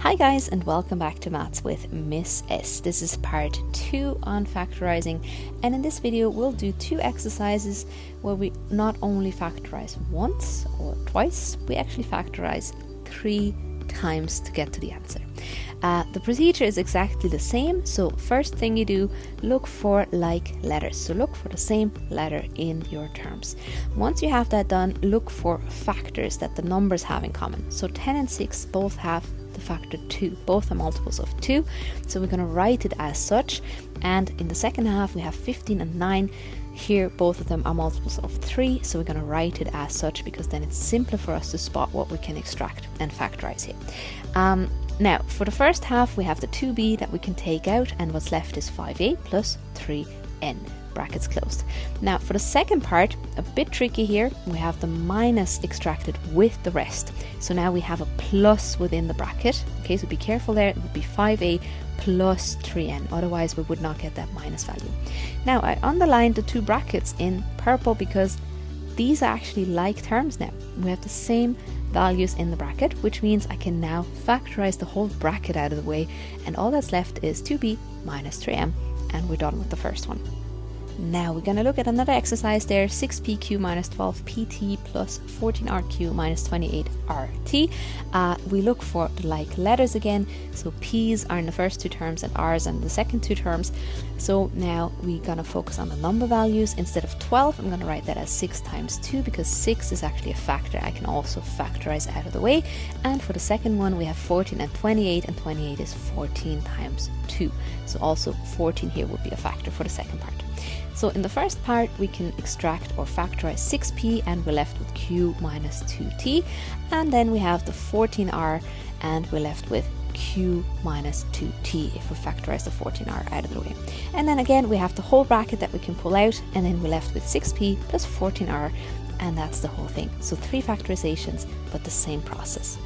Hi guys, and welcome back to Maths with Miss S. This is part 2 on factorising, and in this video we'll do 2 exercises where we not only factorise once or twice, we actually factorise 3 times to get to the answer. The procedure is exactly the same, so first thing you do, look for like letters. So look for the same letter in your terms. Once you have that done, look for factors that the numbers have in common. So 10 and 6 both have the factor 2, both are multiples of 2, so we're going to write it as such. And in the second half we have 15 and 9. Here both of them are multiples of 3, so we're going to write it as such because then it's simpler for us to spot what we can extract and factorize here. Now for the first half we have the 2b that we can take out, and what's left is 5a plus 3n, brackets closed. Now for the second part, a bit tricky here, we have the minus extracted with the rest. So now we have a plus within the bracket, okay, so be careful there, it would be 5a plus 3n, otherwise we would not get that minus value. Now I underlined the 2 brackets in purple because these are actually like terms now. We have the same values in the bracket, which means I can now factorize the whole bracket out of the way, and all that's left is 2b minus 3m, and we're done with the first one. Now we're going to look at another exercise there, 6pq minus 12pt plus 14rq minus 28rt. We look for the like letters again, so p's are in the first 2 terms and r's are in the second 2 terms. So now we're going to focus on the number values. Instead of 12, I'm going to write that as 6 times 2 because 6 is actually a factor I can also factorize out of the way. And for the second one we have 14 and 28 is 14 times 2. So also 14 here would be a factor for the second part. So in the first part we can extract or factorize 6p and we're left with q minus 2t, and then we have the 14r and we're left with q minus 2t if we factorize the 14r out of the way. And then again we have the whole bracket that we can pull out, and then we're left with 6p plus 14r, and that's the whole thing. So 3 factorizations but the same process.